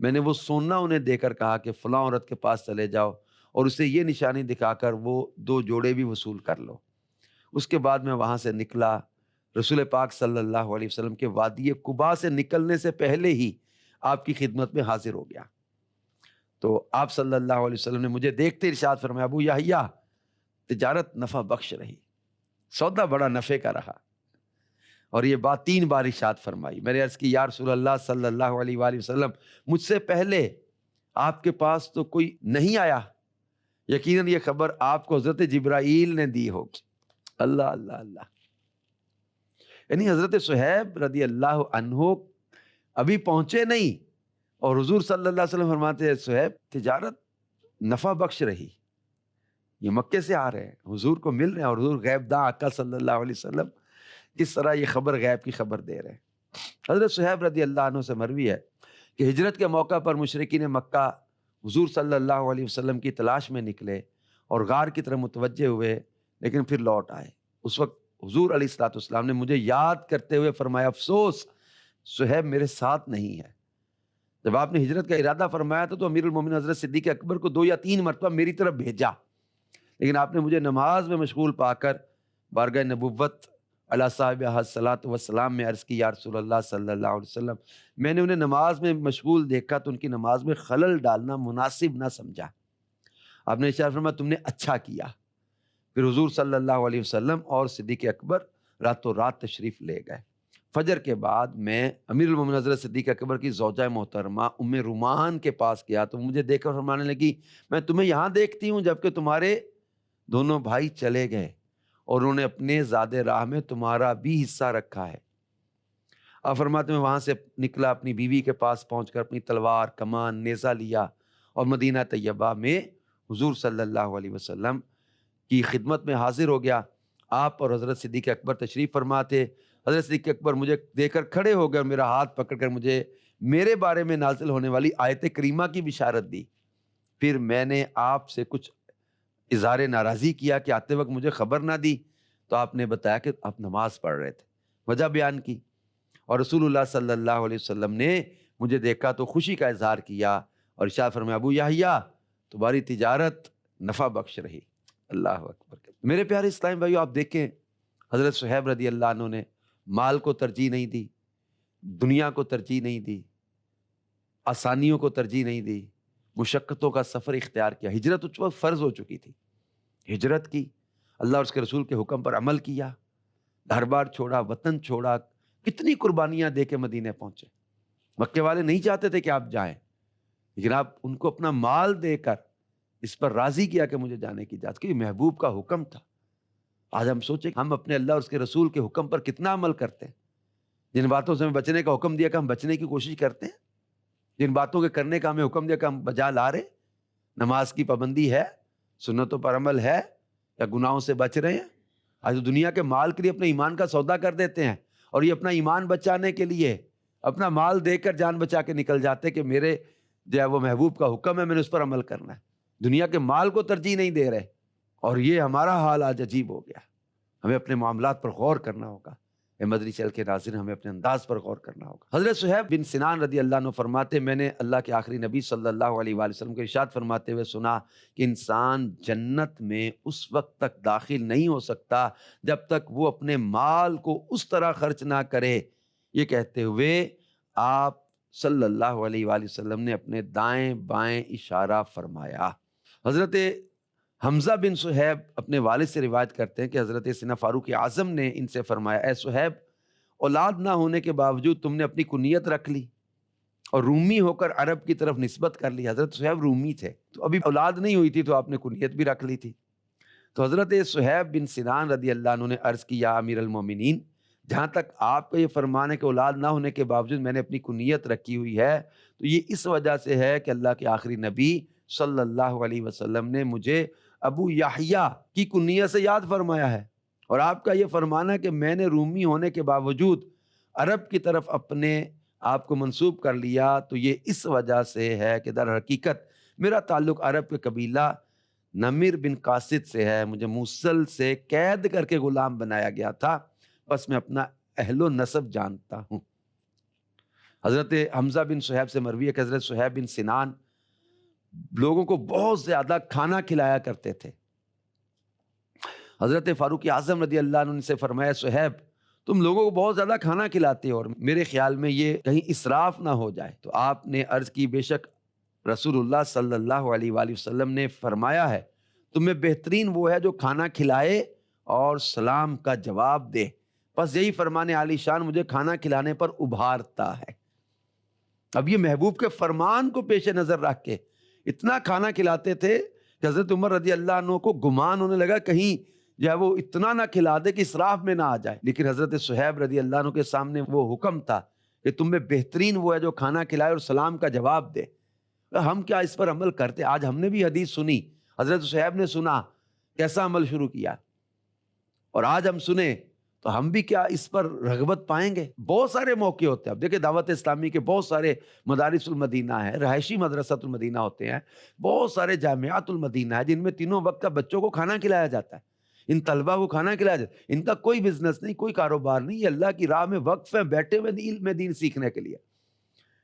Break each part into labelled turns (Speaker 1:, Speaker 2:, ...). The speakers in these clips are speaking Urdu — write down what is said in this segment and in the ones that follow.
Speaker 1: میں نے وہ سونا انہیں دے کر کہا کہ فلاں عورت کے پاس چلے جاؤ اور اسے یہ نشانی دکھا کر وہ 2 جوڑے بھی وصول کر لو۔ اس کے بعد میں وہاں سے نکلا، رسول پاک صلی اللہ علیہ وسلم کے وادی قباء سے نکلنے سے پہلے ہی آپ کی خدمت میں حاضر ہو گیا۔ تو آپ صلی اللہ علیہ وسلم نے مجھے دیکھتے ارشاد فرمایا، ابو یحییٰ، تجارت نفع بخش رہی، سودا بڑا نفع کا رہا۔ اور یہ بات 3 بار ارشاد فرمائی۔ میں نے عرض کی، یا رسول اللہ صلی اللہ علیہ وآلہ وسلم، مجھ سے پہلے آپ کے پاس تو کوئی نہیں آیا، یقیناً یہ خبر آپ کو حضرت جبرائیل نے دی ہوگی۔ اللہ اللہ اللہ، یعنی حضرت صہیب رضی اللہ عنہ ابھی پہنچے نہیں اور حضور صلی اللہ علیہ وسلم فرماتے ہیں صہیب تجارت نفع بخش رہی۔ یہ مکے سے آ رہے ہیں، حضور کو مل رہے ہیں، اور حضور غیب داں آقا صلی اللہ علیہ وسلم کس طرح یہ خبر غیب کی خبر دے رہے ہیں۔ حضرت صہیب رضی اللہ عنہ سے مروی ہے کہ ہجرت کے موقع پر مشرکین مکہ حضور صلی اللہ علیہ وسلم کی تلاش میں نکلے اور غار کی طرف متوجہ ہوئے، لیکن پھر لوٹ آئے۔ اس وقت حضور علیہ الصلوۃ والسلام نے مجھے یاد کرتے ہوئے فرمایا، افسوس صہیب میرے ساتھ نہیں ہے۔ جب آپ نے ہجرت کا ارادہ فرمایا تھا تو امیر المومنین حضرت صدیق اکبر کو 2 یا 3 مرتبہ میری طرف بھیجا، لیکن آپ نے مجھے نماز میں مشغول پا کر بارگاہ نبوت علی صاحب الصلاۃ والسلام میں عرض کی، یا رسول اللہ صلی اللہ علیہ وسلم، میں نے انہیں نماز میں مشغول دیکھا تو ان کی نماز میں خلل ڈالنا مناسب نہ سمجھا۔ آپ نے ارشاد فرمایا، تم نے اچھا کیا۔ پھر حضور صلی اللہ علیہ وسلم اور صدیق اکبر راتوں رات تشریف لے گئے۔ فجر کے بعد میں امیر المومنین حضرت صدیق اکبر کی زوجہ محترمہ ام رومان کے پاس گیا تو مجھے دیکھ کر فرمانے لگی، میں تمہیں یہاں دیکھتی ہوں جبکہ تمہارے دونوں بھائی چلے گئے اور انہوں نے اپنے زاد راہ میں تمہارا بھی حصہ رکھا ہے۔ آپ فرماتے میں وہاں سے نکلا، اپنی بیوی کے پاس پہنچ کر اپنی تلوار، کمان، نیزہ لیا اور مدینہ طیبہ میں حضور صلی اللہ علیہ وسلم کی خدمت میں حاضر ہو گیا۔ آپ اور حضرت صدیق اکبر تشریف فرما تھے۔ حضرت صدیق اکبر مجھے دیکھ کر کھڑے ہو گئے اور میرا ہاتھ پکڑ کر مجھے میرے بارے میں نازل ہونے والی آیت کریمہ کی بشارت دی۔ پھر میں نے آپ سے کچھ اظہار ناراضی کیا کہ آتے وقت مجھے خبر نہ دی، تو آپ نے بتایا کہ آپ نماز پڑھ رہے تھے، وجہ بیان کی، اور رسول اللہ صلی اللہ علیہ وسلم نے مجھے دیکھا تو خوشی کا اظہار کیا اور ارشاد فرمایا، ابو یحییٰ تمہاری تجارت نفع بخش رہی۔ اللہ اکبر۔ میرے پیارے اسلامی بھائیو، آپ دیکھیں حضرت صہیب رضی اللہ عنہ نے مال کو ترجیح نہیں دی، دنیا کو ترجیح نہیں دی، آسانیوں کو ترجیح نہیں دی، مشقتوں کا سفر اختیار کیا۔ ہجرت اس وقت فرض ہو چکی تھی، ہجرت کی، اللہ اور اس کے رسول کے حکم پر عمل کیا، گھر بار چھوڑا، وطن چھوڑا، کتنی قربانیاں دے کے مدینے پہنچے۔ مکے والے نہیں چاہتے تھے کہ آپ جائیں، لیکن آپ ان کو اپنا مال دے کر اس پر راضی کیا کہ مجھے جانے کی اجازت، کیونکہ محبوب کا حکم تھا۔ آج ہم سوچیں کہ ہم اپنے اللہ اور اس کے رسول کے حکم پر کتنا عمل کرتے ہیں۔ جن باتوں سے ہمیں بچنے کا حکم دیا کہ ہم بچنے کی کوشش کرتے ہیں، جن باتوں کے کرنے کا ہمیں حکم دیا کہ ہم بجا لا رہے، نماز کی پابندی ہے، سنتوں پر عمل ہے، یا گناہوں سے بچ رہے ہیں۔ آج تو دنیا کے مال کے لیے اپنے ایمان کا سودا کر دیتے ہیں، اور یہ اپنا ایمان بچانے کے لیے اپنا مال دے کر جان بچا کے نکل جاتے کہ میرے جو ہے وہ محبوب کا حکم ہے، میں نے اس پر عمل کرنا ہے۔ دنیا کے مال کو ترجیح نہیں دے رہے، اور یہ ہمارا حال آج عجیب ہو گیا۔ ہمیں اپنے معاملات پر غور کرنا ہوگا۔ اے مدنی چل کے ناظرین، ہمیں اپنے انداز پر غور کرنا ہوگا۔ حضرت صہیب بن سنان رضی اللہ عنہ فرماتے، میں نے اللہ کے آخری نبی صلی اللہ علیہ وآلہ وسلم کے ارشاد فرماتے ہوئے سنا کہ انسان جنت میں اس وقت تک داخل نہیں ہو سکتا جب تک وہ اپنے مال کو اس طرح خرچ نہ کرے۔ یہ کہتے ہوئے آپ صلی اللہ علیہ وآلہ وسلم نے اپنے دائیں بائیں اشارہ فرمایا۔ حضرت حمزہ بن صہیب اپنے والد سے روایت کرتے ہیں کہ حضرت سیدنا فاروق اعظم نے ان سے فرمایا، اے صہیب، اولاد نہ ہونے کے باوجود تم نے اپنی کنیت رکھ لی اور رومی ہو کر عرب کی طرف نسبت کر لی۔ حضرت صہیب رومی تھے، تو ابھی اولاد نہیں ہوئی تھی تو آپ نے کنیت بھی رکھ لی تھی۔ تو حضرت صہیب بن سنان رضی اللہ عنہ نے عرض کی، یا امیر المومنین، جہاں تک آپ کا یہ فرمان ہے کہ اولاد نہ ہونے کے باوجود میں نے اپنی کنیت رکھی ہوئی ہے، تو یہ اس وجہ سے ہے کہ اللہ کے آخری نبی صلی اللہ علیہ وسلم نے مجھے ابو یحییٰ کی کنیت سے یاد فرمایا ہے، اور آپ کا یہ فرمانا ہے کہ میں نے رومی ہونے کے باوجود عرب کی طرف اپنے آپ کو منسوب کر لیا، تو یہ اس وجہ سے ہے کہ در حقیقت میرا تعلق عرب کے قبیلہ نمر بن قاصد سے ہے۔ مجھے موصل سے قید کر کے غلام بنایا گیا تھا، بس میں اپنا اہل و نسب جانتا ہوں۔ حضرت حمزہ بن صہیب سے مروی ہے کہ حضرت صہیب بن سنان لوگوں کو بہت زیادہ کھانا کھلایا کرتے تھے. حضرت فاروق اعظم رضی اللہ عنہ سے فرمایا صہیب تم لوگوں کو بہت زیادہ کھانا کھلاتے ہو اور میرے خیال میں یہ کہیں اسراف نہ ہو جائے. تو آپ نے عرض کی بے شک رسول اللہ صلی اللہ علیہ وآلہ وسلم نے فرمایا ہے تم میں بہترین وہ ہے جو کھانا کھلائے اور سلام کا جواب دے. بس یہی فرمان عالی شان مجھے کھانا کھلانے پر ابھارتا ہے. اب یہ محبوب کے فرمان کو پیش نظر رکھ کے اتنا کھانا کھلاتے تھے کہ حضرت عمر رضی اللہ عنہ کو گمان ہونے لگا کہیں جو ہے وہ اتنا نہ کھلا دے کہ اسراف میں نہ آ جائے. لیکن حضرت صہیب رضی اللہ عنہ کے سامنے وہ حکم تھا کہ تم میں بہترین وہ ہے جو کھانا کھلائے اور سلام کا جواب دے. ہم کیا اس پر عمل کرتے؟ آج ہم نے بھی حدیث سنی, حضرت صہیب نے سنا, کیسا عمل شروع کیا, اور آج ہم سنیں تو ہم بھی کیا اس پر رغبت پائیں گے؟ بہت سارے موقع ہوتے ہیں. اب دیکھیں دعوت اسلامی کے بہت سارے مدارس المدینہ ہیں, رہائشی مدرسۃ المدینہ ہوتے ہیں, بہت سارے جامعات المدینہ ہیں جن میں تینوں وقت کا بچوں کو کھانا کھلایا جاتا ہے. ان طلبہ کو کھانا کھلایا جاتا ہے. ان کا کوئی بزنس نہیں, کوئی کاروبار نہیں, یہ اللہ کی راہ میں وقف ہیں, بیٹھے ہوئے علم دین سیکھنے کے لیے.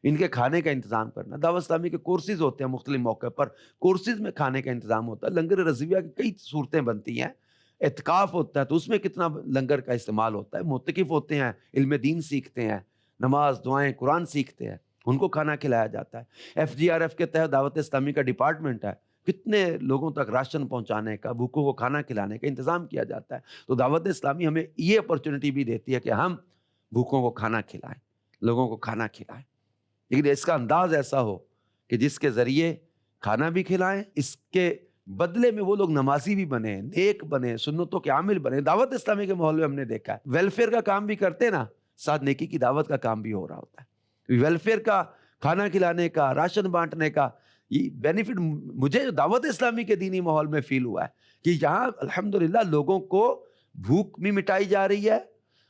Speaker 1: ان کے کھانے کا انتظام کرنا. دعوت اسلامی کے کورسز ہوتے ہیں, مختلف موقع پر کورسز میں کھانے کا انتظام ہوتا ہے. لنگر رضویہ کی کئی صورتیں بنتی ہیں. اعتکاف ہوتا ہے تو اس میں کتنا لنگر کا استعمال ہوتا ہے. معتکف ہوتے ہیں, علم دین سیکھتے ہیں, نماز دعائیں قرآن سیکھتے ہیں, ان کو کھانا کھلایا جاتا ہے. FGRF کے تحت دعوت اسلامی کا ڈپارٹمنٹ ہے, کتنے لوگوں تک راشن پہنچانے کا, بھوکوں کو کھانا کھلانے کا انتظام کیا جاتا ہے. تو دعوت اسلامی ہمیں یہ اپرچونٹی بھی دیتی ہے کہ ہم بھوکوں کو کھانا کھلائیں, لوگوں کو کھانا کھلائیں, لیکن اس کا انداز ایسا ہو کہ جس کے ذریعے کھانا بھی کھلائیں, اس کے بدلے میں وہ لوگ نمازی بھی بنے, نیک بنے, سنتوں کے عامل بنے. دعوت اسلامی کے ماحول میں ہم نے دیکھا ہے ویلفیئر کا کام بھی کرتے نا, ساتھ نیکی کی دعوت کا کام بھی ہو رہا ہوتا ہے. ویلفیئر کا, کھانا کھلانے کا, راشن بانٹنے کا یہ بینیفٹ مجھے دعوت اسلامی کے دینی ماحول میں فیل ہوا ہے کہ یہاں الحمدللہ لوگوں کو بھوک بھی مٹائی جا رہی ہے,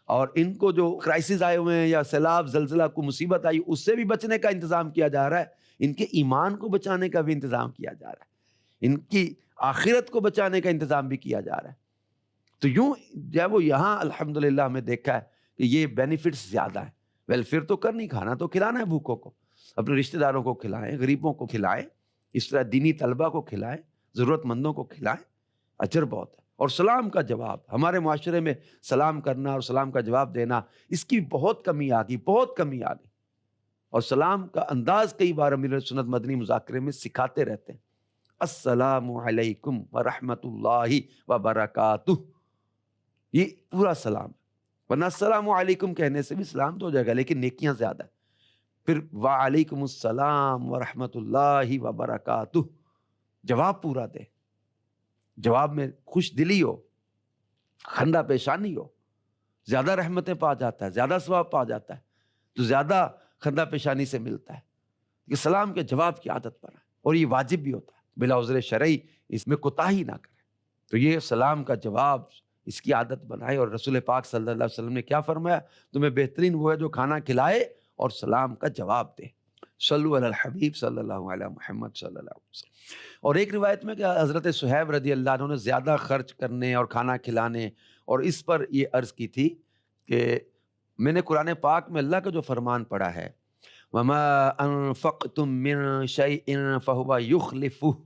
Speaker 1: اور ان کو جو کرائسس آئے ہوئے ہیں یا سیلاب زلزلہ کو مصیبت آئی اس سے بھی بچنے کا انتظام کیا جا رہا ہے. ان کے ایمان کو بچانے کا بھی انتظام کیا جا رہا ہے, ان کی آخرت کو بچانے کا انتظام بھی کیا جا رہا ہے. تو یوں جب وہ یہاں الحمدللہ ہمیں دیکھا ہے کہ یہ بینیفٹس زیادہ ہیں. ویلفیئر تو کرنی, کھانا تو کھلانا ہے, بھوکوں کو, اپنے رشتہ داروں کو کھلائیں, غریبوں کو کھلائیں, اس طرح دینی طلبہ کو کھلائیں, ضرورت مندوں کو کھلائیں, اجر بہت ہے. اور سلام کا جواب, ہمارے معاشرے میں سلام کرنا اور سلام کا جواب دینا اس کی بہت کمی آ گئی, بہت کمی آ گئی. اور سلام کا انداز کئی بار امیر سنت مدنی مذاکرے میں سکھاتے رہتے ہیں, السلام علیکم ورحمۃ اللہ وبرکاتہ, یہ پورا سلام ہے. ورنہ السلام علیکم کہنے سے بھی سلام تو ہو جائے گا لیکن نیکیاں زیادہ ہیں. پھر وعلیکم السلام ورحمۃ اللہ وبرکاتہ, جواب پورا دے, جواب میں خوش دلی ہو, خندہ پیشانی ہو, زیادہ رحمتیں پا جاتا ہے, زیادہ ثواب پا جاتا ہے. تو زیادہ خندہ پیشانی سے ملتا ہے. یہ سلام کے جواب کی عادت پر ہے, اور یہ واجب بھی ہوتا ہے, بلا عذر شرعی اس میں کوتاہی نہ کرے. تو یہ سلام کا جواب اس کی عادت بنائے. اور رسول پاک صلی اللہ علیہ وسلم نے کیا فرمایا, تمہیں بہترین وہ ہے جو کھانا کھلائے اور سلام کا جواب دے. صلو علی الحبیب صلی اللہ علیہ محمد صلی اللہ علیہ وسلم. اور ایک روایت میں کہ حضرت صہیب رضی اللہ عنہ نے زیادہ خرچ کرنے اور کھانا کھلانے, اور اس پر یہ عرض کی تھی کہ میں نے قرآن پاک میں اللہ کا جو فرمان پڑھا ہے, وَمَا أَنفَقْتُم مِّن شَيْءٍ فَهُوَ يُخْلِفُهُ,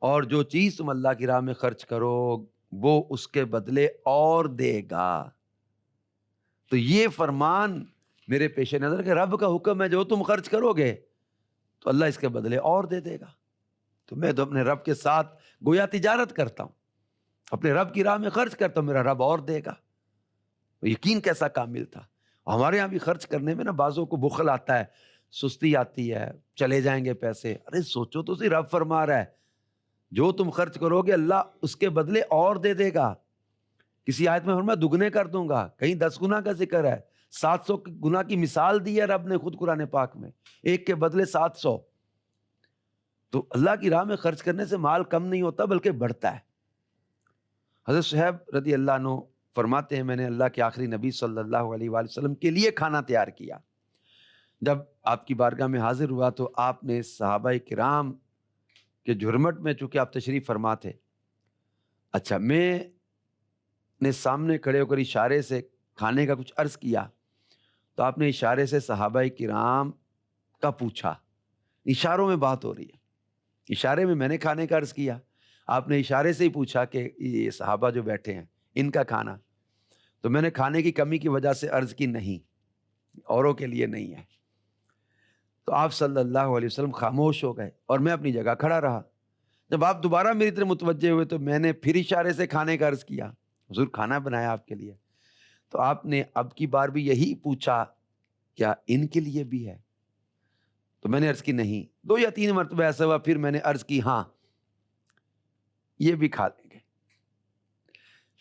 Speaker 1: اور جو چیز تم اللہ کی راہ میں خرچ کرو وہ اس کے بدلے اور دے گا. تو یہ فرمان میرے پیش نظر کہ رب کا حکم ہے جو تم خرچ کرو گے تو اللہ اس کے بدلے اور دے دے گا. تو میں تو اپنے رب کے ساتھ گویا تجارت کرتا ہوں, اپنے رب کی راہ میں خرچ کرتا ہوں, میرا رب اور دے گا. یقین کیسا کامل تھا. ہمارے یہاں بھی خرچ کرنے میں نا بعضوں کو بخل آتا ہے, سستی آتی ہے, چلے جائیں گے پیسے. ارے سوچو تو صحیح, رب فرما رہا ہے جو تم خرچ کرو گے اللہ اس کے بدلے اور دے دے گا. کسی آیت میں فرمایا دگنے کر دوں گا, کہیں 10 گنا کا ذکر ہے, 700 گنا کی مثال دی ہے رب نے خود قرآن پاک میں, ایک کے بدلے 700. تو اللہ کی راہ میں خرچ کرنے سے مال کم نہیں ہوتا بلکہ بڑھتا ہے. حضرت صہیب رضی اللہ عنہ فرماتے ہیں میں نے اللہ کے آخری نبی صلی اللہ علیہ وآلہ وسلم کے لیے کھانا تیار کیا. جب آپ کی بارگاہ میں حاضر ہوا تو آپ نے صحابہ کرام کے جھرمٹ میں, چونکہ آپ تشریف فرما تھے, اچھا میں نے سامنے کھڑے ہو کر اشارے سے کھانے کا کچھ عرض کیا تو آپ نے اشارے سے صحابہ کرام کا پوچھا، اشاروں میں بات ہو رہی ہے، اشارے میں میں نے کھانے کا عرض کیا، آپ نے اشارے سے ہی پوچھا کہ یہ صحابہ جو بیٹھے ہیں ان کا کھانا، تو میں نے کھانے کی کمی کی وجہ سے عرض کی نہیں، اوروں کے لیے نہیں ہے۔ تو آپ صلی اللہ علیہ وسلم خاموش ہو گئے اور میں اپنی جگہ کھڑا رہا۔ جب آپ دوبارہ میری طرف متوجہ ہوئے تو میں نے پھر اشارے سے کھانے کا عرض کیا، حضور کھانا بنایا آپ کے لیے۔ تو آپ نے اب کی بار بھی یہی پوچھا، کیا ان کے لیے بھی ہے؟ تو میں نے عرض کی نہیں۔ 2 یا 3 مرتبہ ایسا ہوا، پھر میں نے عرض کی ہاں یہ بھی کھا لیں گے۔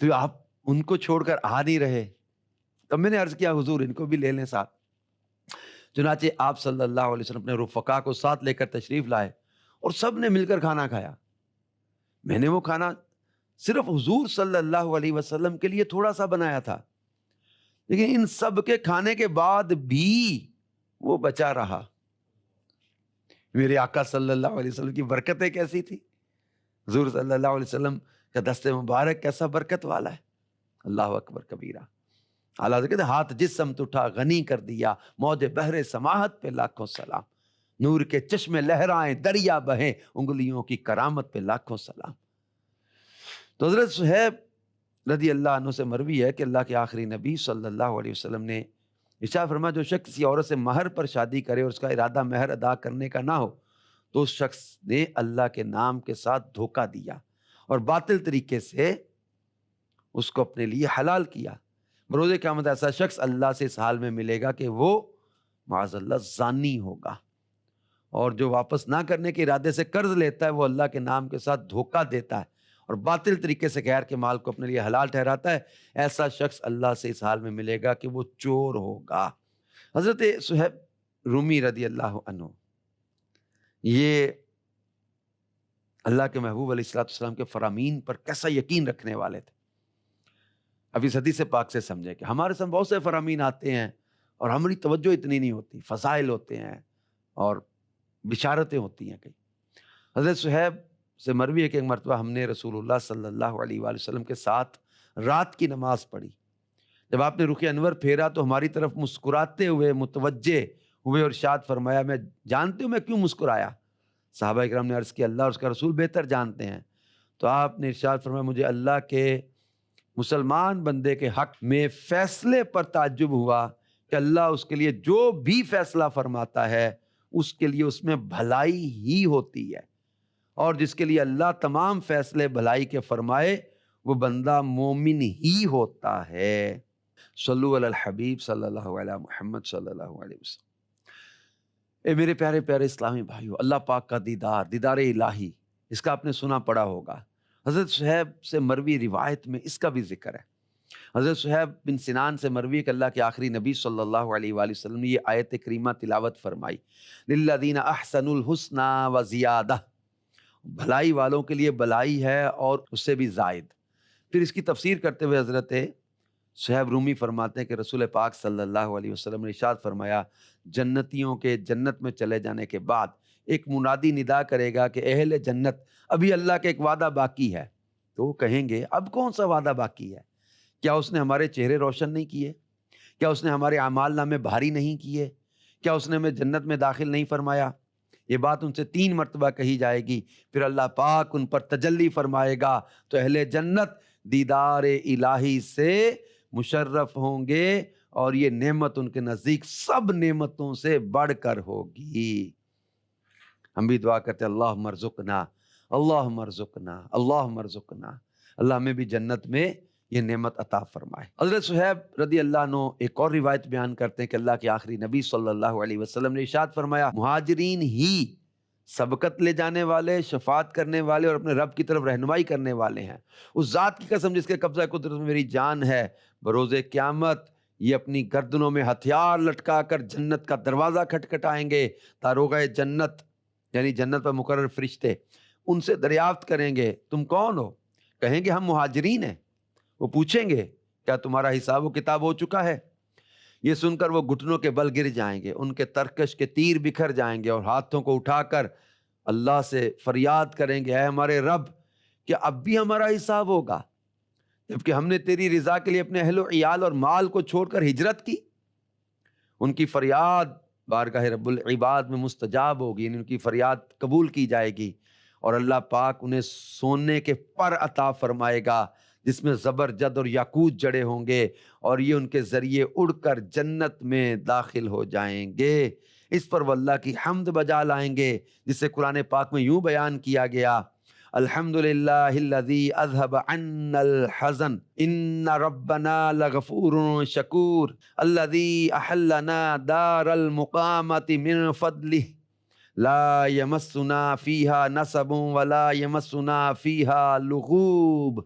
Speaker 1: تو آپ ان کو چھوڑ کر آ نہیں رہے، تب میں نے عرض کیا حضور ان کو بھی لے لیں ساتھ۔ چنانچہ آپ صلی اللہ علیہ وسلم اپنے رفقا کو ساتھ لے کر تشریف لائے اور سب نے مل کر کھانا کھایا۔ میں نے وہ کھانا صرف حضور صلی اللہ علیہ وسلم کے لیے تھوڑا سا بنایا تھا، لیکن ان سب کے کھانے کے بعد بھی وہ بچا رہا۔ میرے آقا صلی اللہ علیہ وسلم کی برکتیں کیسی تھی، حضور صلی اللہ علیہ وسلم کا دست مبارک کیسا برکت والا ہے، اللہ اکبر کبیرہ۔ اعلیٰ حضرت کہتے ہیں ہاتھ جس سمت اٹھا غنی کر دیا، موج بحر سماحت پہ لاکھوں سلام، نور کے چشمے لہرائیں دریا بہیں، انگلیوں کی کرامت پہ لاکھوں سلام۔ تو حضرت صہیب رضی اللہ عنہ سے مروی ہے کہ اللہ کے آخری نبی صلی اللہ علیہ وسلم نے ارشاد فرمایا جو شخص کسی عورت سے مہر پر شادی کرے اور اس کا ارادہ مہر ادا کرنے کا نہ ہو تو اس شخص نے اللہ کے نام کے ساتھ دھوکہ دیا اور باطل طریقے سے اس کو اپنے لیے حلال کیا۔ بروز قیامت ایسا شخص اللہ سے اس حال میں ملے گا کہ وہ معاذ اللہ زانی ہوگا، اور جو واپس نہ کرنے کے ارادے سے قرض لیتا ہے وہ اللہ کے نام کے ساتھ دھوکہ دیتا ہے اور باطل طریقے سے غیر کے مال کو اپنے لیے حلال ٹھہراتا ہے، ایسا شخص اللہ سے اس حال میں ملے گا کہ وہ چور ہوگا۔ حضرت صہیب رومی رضی اللہ عنہ یہ اللہ کے محبوب علیہ الصلوۃ والسلام کے فرامین پر کیسا یقین رکھنے والے تھے۔ اب اس حدیث پاک سے سمجھے کہ ہمارے سامنے بہت سے فرامین آتے ہیں اور ہماری توجہ اتنی نہیں ہوتی، فضائل ہوتے ہیں اور بشارتیں ہوتی ہیں کئی۔ حضرت صہیب سے مروی ہے کہ ایک مرتبہ ہم نے رسول اللہ صلی اللہ علیہ وآلہ وسلم کے ساتھ رات کی نماز پڑھی۔ جب آپ نے رخ انور پھیرا تو ہماری طرف مسکراتے ہوئے متوجہ ہوئے اور ارشاد فرمایا میں جانتے ہوں میں کیوں مسکرایا؟ صحابہ کرام نے عرض کیا اللہ اور اس کا رسول بہتر جانتے ہیں۔ تو آپ نے ارشاد فرمایا مجھے اللہ کے مسلمان بندے کے حق میں فیصلے پر تعجب ہوا کہ اللہ اس کے لیے جو بھی فیصلہ فرماتا ہے اس کے لیے اس میں بھلائی ہی ہوتی ہے، اور جس کے لیے اللہ تمام فیصلے بھلائی کے فرمائے وہ بندہ مومن ہی ہوتا ہے۔ صلو علی الحبیب صلی اللہ علیہ محمد صلی اللہ علیہ وسلم۔ اے میرے پیارے پیارے اسلامی بھائیو، اللہ پاک کا دیدار الہی، اس کا آپ نے سنا پڑا ہوگا۔ حضرت صہیب سے مروی روایت میں اس کا بھی ذکر ہے۔ حضرت صہیب بن سنان سے مروی کہ اللہ کے آخری نبی صلی اللہ علیہ وآلہ وسلم نے یہ آیت کریمہ تلاوت فرمائی، للذین احسنوا الحسنی وزیادہ، بھلائی والوں کے لیے بھلائی ہے اور اس سے بھی زائد۔ پھر اس کی تفسیر کرتے ہوئے حضرت صہیب رومی فرماتے ہیں کہ رسول پاک صلی اللہ علیہ وسلم نے ارشاد فرمایا جنتیوں کے جنت میں چلے جانے کے بعد ایک منادی ندا کرے گا کہ اہل جنت ابھی اللہ کا ایک وعدہ باقی ہے۔ تو وہ کہیں گے اب کون سا وعدہ باقی ہے؟ کیا اس نے ہمارے چہرے روشن نہیں کیے؟ کیا اس نے ہمارے اعمال نامے بھاری نہیں کیے؟ کیا اس نے ہمیں جنت میں داخل نہیں فرمایا؟ یہ بات ان سے 3 مرتبہ کہی جائے گی، پھر اللہ پاک ان پر تجلی فرمائے گا تو اہل جنت دیدار الہی سے مشرف ہوں گے اور یہ نعمت ان کے نزدیک سب نعمتوں سے بڑھ کر ہوگی۔ ہم بھی دعا کرتے ہیں اللہم ارزقنا اللہم ارزقنا اللہم ارزقنا، اللہ ہمیں بھی جنت میں یہ نعمت عطا فرمائے۔ حضرت صہیب رضی اللہ عنہ ایک اور روایت بیان کرتے ہیں کہ اللہ کے آخری نبی صلی اللہ علیہ وسلم نے ارشاد فرمایا مہاجرین ہی سبقت لے جانے والے، شفاعت کرنے والے اور اپنے رب کی طرف رہنمائی کرنے والے ہیں۔ اس ذات کی قسم جس کے قبضہ قدرت میں میری جان ہے، بروز قیامت یہ اپنی گردنوں میں ہتھیار لٹکا کر جنت کا دروازہ کھٹکھٹائیں گے۔ داروغہ جنت یعنی جنت پر مقرر فرشتے ان سے دریافت کریں گے تم کون ہو؟ کہیں گے ہم مہاجرین ہیں۔ وہ پوچھیں گے کیا تمہارا حساب و کتاب ہو چکا ہے؟ یہ سن کر وہ گھٹنوں کے بل گر جائیں گے، ان کے ترکش کے تیر بکھر جائیں گے اور ہاتھوں کو اٹھا کر اللہ سے فریاد کریں گے اے ہمارے رب کیا اب بھی ہمارا حساب ہوگا جبکہ ہم نے تیری رضا کے لیے اپنے اہل و عیال اور مال کو چھوڑ کر ہجرت کی؟ ان کی فریاد بارگاہ رب العباد میں مستجاب ہوگی، یعنی ان کی فریاد قبول کی جائے گی، اور اللہ پاک انہیں سونے کے پر عطا فرمائے گا جس میں زبرجد اور یاقوت جڑے ہوں گے، اور یہ ان کے ذریعے اڑ کر جنت میں داخل ہو جائیں گے۔ اس پر وہ اللہ کی حمد بجا لائیں گے، جسے قرآن پاک میں یوں بیان کیا گیا: الحمدللہ الذی اذہب عنا الحزن ان ربنا لغفور شکور الذی احلنا دار المقامت من فضلہ لا یمسنا فیہا نصب ولا یمسنا فیہا لغوب۔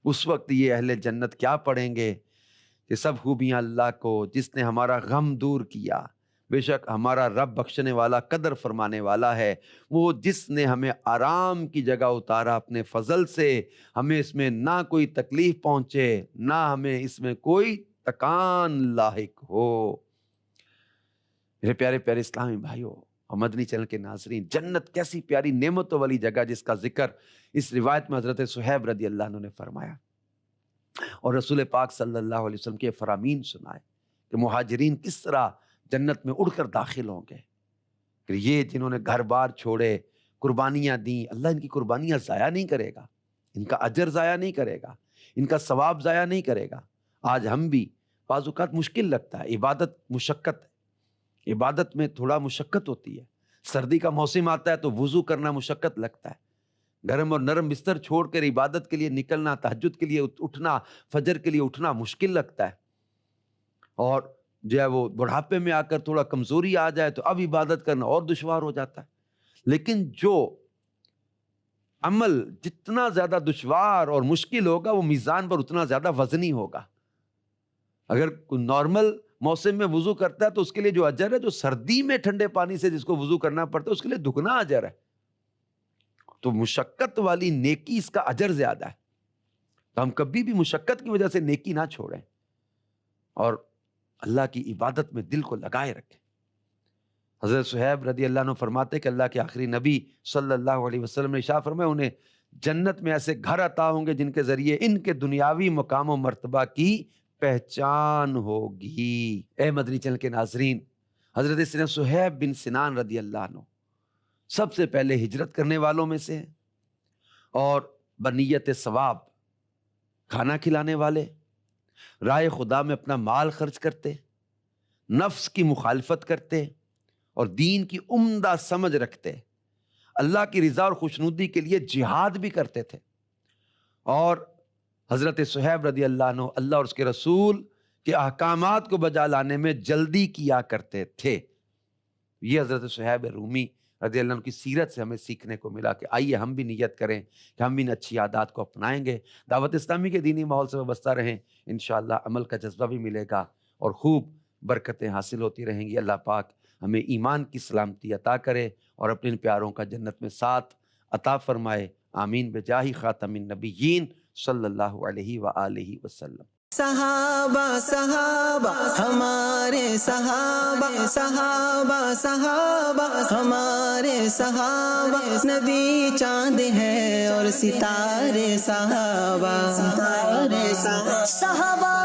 Speaker 1: اس وقت یہ اہل جنت کیا پڑھیں گے کہ سب خوبیاں اللہ کو، جس نے ہمارا غم دور کیا، بے شک ہمارا رب بخشنے والا قدر فرمانے والا ہے، وہ جس نے ہمیں آرام کی جگہ اتارا اپنے فضل سے، ہمیں اس میں نہ کوئی تکلیف پہنچے، نہ ہمیں اس میں کوئی تکان لاحق ہو۔ میرے پیارے پیارے اسلامی بھائیوں اور مدنی چینل کے ناظرین، جنت کیسی پیاری نعمتوں والی جگہ جس کا ذکر اس روایت میں حضرت صہیب رضی اللہ عنہ نے فرمایا، اور رسول پاک صلی اللہ علیہ وسلم کے فرامین سنائے کہ مہاجرین کس طرح جنت میں اڑ کر داخل ہوں گے، کہ یہ جنہوں نے گھر بار چھوڑے، قربانیاں دیں، اللہ ان کی قربانیاں ضائع نہیں کرے گا، ان کا اجر ضائع نہیں کرے گا، ان کا ثواب ضائع نہیں کرے گا۔ آج ہم بھی بعض اوقات مشکل لگتا ہے، عبادت مشقت ہے، عبادت میں تھوڑا مشقت ہوتی ہے، سردی کا موسم آتا ہے تو وضو کرنا مشقت لگتا ہے، گرم اور نرم بستر چھوڑ کر عبادت کے لیے نکلنا، تہجد کے لیے اٹھنا، فجر کے لیے اٹھنا مشکل لگتا ہے، اور جو ہے وہ بڑھاپے میں آ کر تھوڑا کمزوری آ جائے تو اب عبادت کرنا اور دشوار ہو جاتا ہے۔ لیکن جو عمل جتنا زیادہ دشوار اور مشکل ہوگا وہ میزان پر اتنا زیادہ وزنی ہوگا۔ اگر کوئی نارمل موسم میں وضو کرتا ہے تو اس کے لیے جو اجر ہے، جو سردی میں ٹھنڈے پانی سے جس کو وضو کرنا پڑتا ہے اس کے لیے دگنا اجر ہے، تو مشقت والی نیکی اس کا اجر زیادہ ہے۔ تو ہم کبھی بھی مشقت کی وجہ سے نیکی نہ چھوڑیں اور اللہ کی عبادت میں دل کو لگائے رکھیں۔ حضرت صہیب رضی اللہ عنہ فرماتے کہ اللہ کے آخری نبی صلی اللہ علیہ وسلم نے ارشاد فرمایا انہیں جنت میں ایسے گھر عطا ہوں گے جن کے ذریعے ان کے دنیاوی مقام و مرتبہ کی پہچان ہوگی۔ اے مدنی چینل کے ناظرین، حضرت سیدنا صہیب بن سنان رضی اللہ عنہ سب سے پہلے ہجرت کرنے والوں میں سے ہیں، اور بنیت ثواب کھانا کھلانے والے، رائے خدا میں اپنا مال خرچ کرتے، نفس کی مخالفت کرتے اور دین کی عمدہ سمجھ رکھتے، اللہ کی رضا اور خوشنودی کے لیے جہاد بھی کرتے تھے، اور حضرت صہیب رضی اللہ عنہ اللہ اور اس کے رسول کے احکامات کو بجا لانے میں جلدی کیا کرتے تھے۔ یہ حضرت صہیب رومی رضی اللہ عنہ کی سیرت سے ہمیں سیکھنے کو ملا کہ آئیے ہم بھی نیت کریں کہ ہم بھی ان اچھی عادات کو اپنائیں گے، دعوت اسلامی کے دینی ماحول سے وابستہ رہیں، انشاءاللہ عمل کا جذبہ بھی ملے گا اور خوب برکتیں حاصل ہوتی رہیں گی۔ اللہ پاک ہمیں ایمان کی سلامتی عطا کرے اور اپنے ان پیاروں کا جنت میں ساتھ عطا فرمائے، آمین بجاہ خاتم النبیین صلی اللہ علیہ وآلہ وسلم۔
Speaker 2: صحابہ صحابہ ہمارے صحابہ، صحابہ صحابہ ہمارے صحابہ، نبی چاند ہے اور ستارے صحابہ، ستارے صحابہ۔